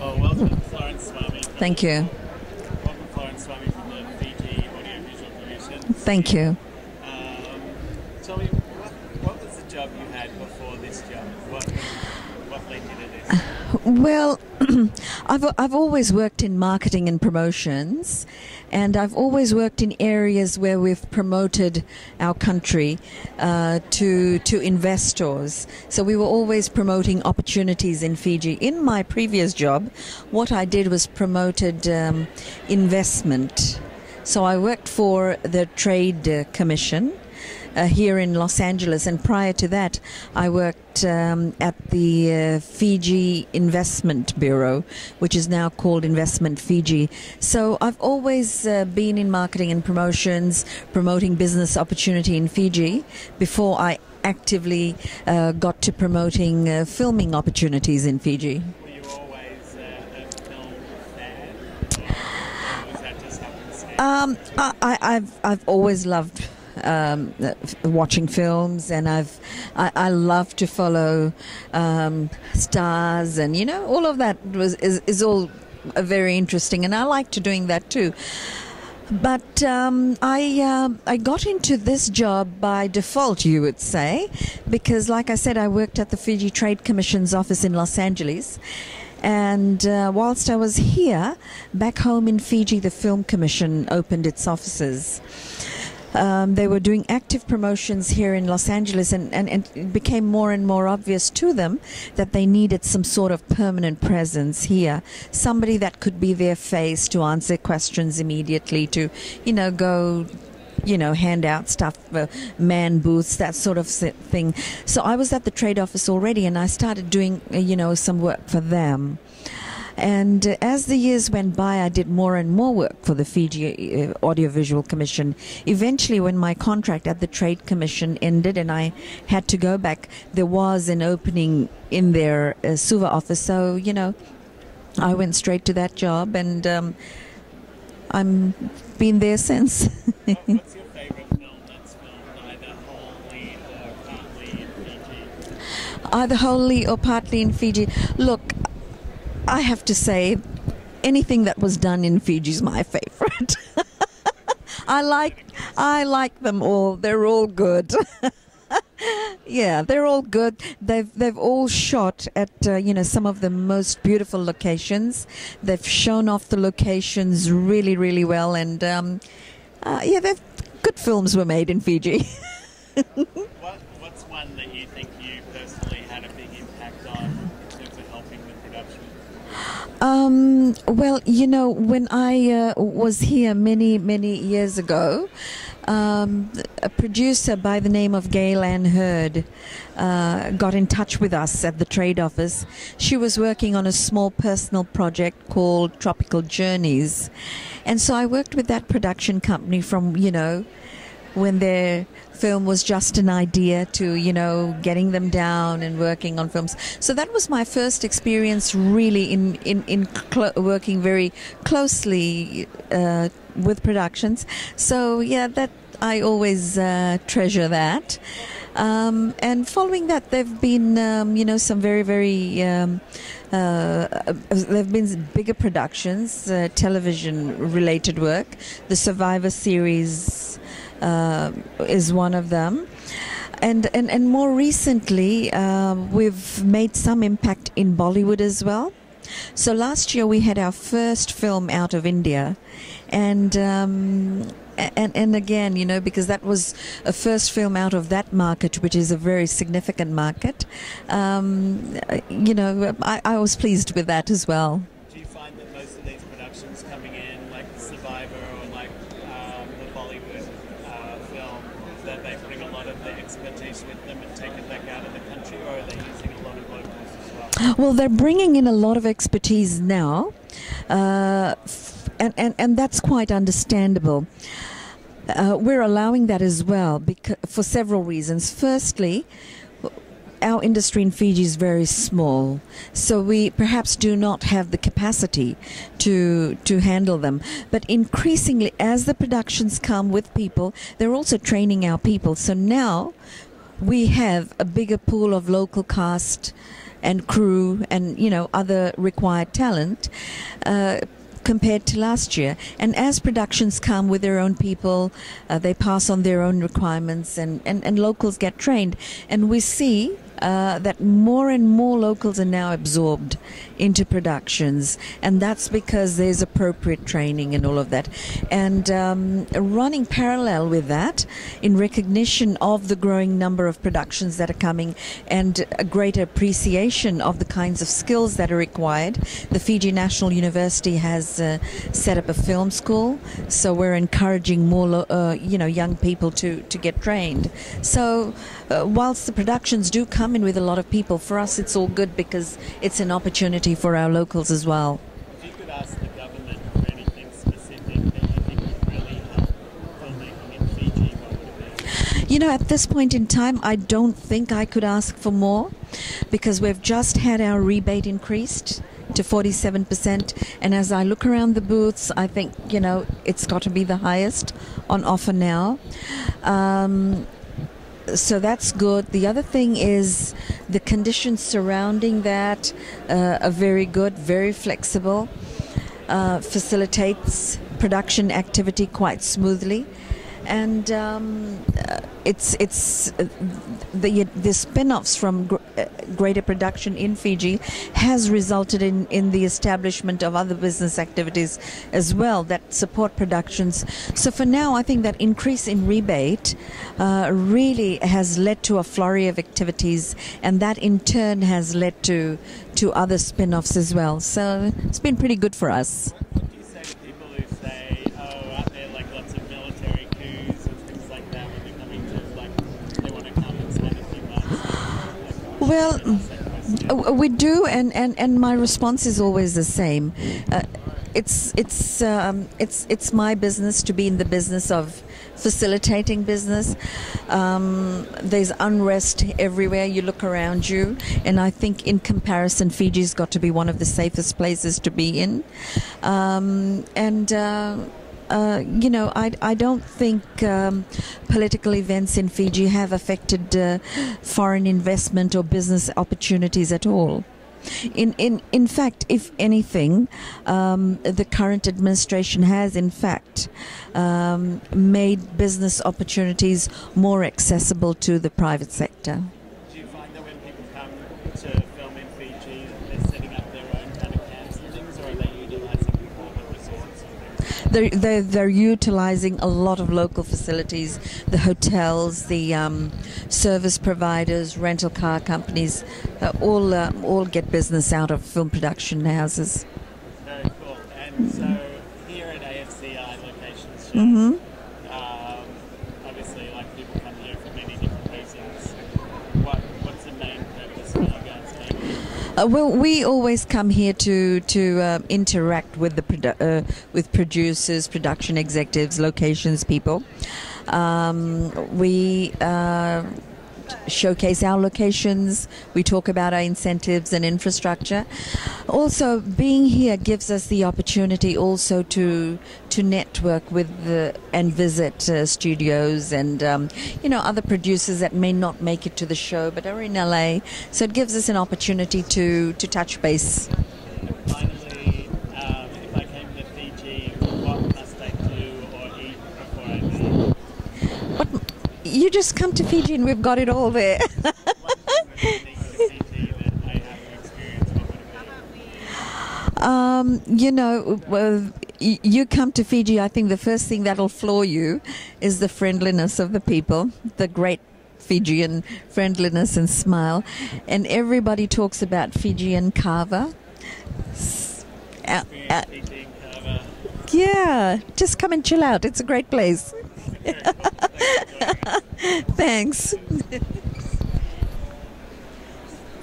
Well, welcome, Florence Swamy. Thank you. Welcome, Florence Swamy from the Fiji Audiovisual Commission. Thank you. Tell me, what was the job you had before this job? What led you to this? Well, I've always worked in marketing and promotions, and I've always worked in areas where we've promoted our country to investors. So we were always promoting opportunities in Fiji. In my previous job, what I did was promoted investment. So I worked for the Trade Commission here in Los Angeles, and prior to that I worked at the Fiji Investment Bureau, which is now called Investment Fiji. So I've always been in marketing and promotions, promoting business opportunity in Fiji before I actively got to promoting filming opportunities in Fiji. Were you always a film fan, or was that just happenstance? I've always loved watching films, and I love to follow stars, and all of that is all very interesting, and I like to doing that too. But I got into this job by default, you would say, because like I said, I worked at the Fiji Trade Commission's office in Los Angeles. And whilst I was here, back home in Fiji, the Film Commission opened its offices. They were doing active promotions here in Los Angeles, and it became more and more obvious to them that they needed some sort of permanent presence here. Somebody that could be their face to answer questions immediately, to, go, hand out stuff, man booths, that sort of thing. So I was at the trade office already, and I started doing, some work for them. And as the years went by, I did more and more work for the Fiji Audiovisual Commission. Eventually, when my contract at the Trade Commission ended and I had to go back, there was an opening in their Suva office. So, I went straight to that job, and I'm been there since. What's your favourite film that's filmed either wholly or partly in Fiji? Either wholly or partly in Fiji. Look, I have to say, anything that was done in Fiji is my favorite. I like them all. They're all good. Yeah, they're all good. They've all shot at some of the most beautiful locations. They've shown off the locations really, really well, and good films were made in Fiji. What's one that you think you personally had a big impact on in terms of helping with production? Well, when I was here many, many years ago, a producer by the name of Gail Ann Hurd got in touch with us at the trade office. She was working on a small personal project called Tropical Journeys. And so I worked with that production company from, when their film was just an idea to, getting them down and working on films. So that was my first experience really in working very closely with productions. So yeah, that I always treasure that. And following that, there've been, some very, very, there've been bigger productions, television-related work. The Survivor series is one of them. And more recently, we've made some impact in Bollywood as well. So last year we had our first film out of India, and again, because that was a first film out of that market, which is a very significant market, I was pleased with that as well. Do you find that most of these productions coming in, like Survivor or like the Bollywood film, that they bring a lot of the expertise with them and take it back out of the country, or are they using a lot of locals as well? Well, they're bringing in a lot of expertise now, and that's quite understandable. We're allowing that as well for several reasons. Firstly, our industry in Fiji is very small, so we perhaps do not have the capacity to handle them. But increasingly, as the productions come with people, they're also training our people. So now we have a bigger pool of local cast and crew and, other required talent compared to last year. And as productions come with their own people, they pass on their own requirements, and locals get trained. And we see that more and more locals are now absorbed into productions, and that's because there's appropriate training and all of that. And running parallel with that, in recognition of the growing number of productions that are coming and a greater appreciation of the kinds of skills that are required, the Fiji National University has set up a film school, so we're encouraging more young people to get trained. So whilst the productions do come in with a lot of people, for us it's all good because it's an opportunity for our locals as well. If you could ask the government for anything specific that you think would really help filmmaking in Fiji, what would it be? At this point in time, I don't think I could ask for more, because we've just had our rebate increased to 47%, and as I look around the booths, I think it's got to be the highest on offer now. So that's good. The other thing is the conditions surrounding that are very good, very flexible, facilitates production activity quite smoothly. And it's the spin-offs from greater production in Fiji has resulted in the establishment of other business activities as well that support productions. So for now, I think that increase in rebate really has led to a flurry of activities, and that in turn has led to other spin-offs as well. So it's been pretty good for us. What do you say to people who say, out there like lots of military coups and things like that when they're coming to, they want to come and spend a few months? Well, we do, and my response is always the same. It's my business to be in the business of facilitating business. There's unrest everywhere you look around you, and I think in comparison, Fiji's got to be one of the safest places to be in. I don't think political events in Fiji have affected foreign investment or business opportunities at all. In fact, if anything, the current administration has in fact made business opportunities more accessible to the private sector. Do you find that when people come to film in Fiji, they're setting up their own kind of camps and things, or are they utilising private resorts and things? They're utilising a lot of local facilities, the hotels, the service providers, rental car companies, all get business out of film production houses. Very cool. And so here at AFCI locations, obviously, like people come here for many different reasons. What's the main purpose for you guys being? Well, we always come here to interact with with producers, production executives, locations people. We showcase our locations. We talk about our incentives and infrastructure. Also, being here gives us the opportunity also to network with and visit studios and other producers that may not make it to the show but are in LA. So it gives us an opportunity to touch base. Finally, if I came to Fiji, what must I do or eat before I leave? You just come to Fiji and we've got it all there. You come to Fiji, I think the first thing that'll floor you is the friendliness of the people, the great Fijian friendliness and smile. And everybody talks about Fijian kava. Yeah, just come and chill out. It's a great place. Thanks.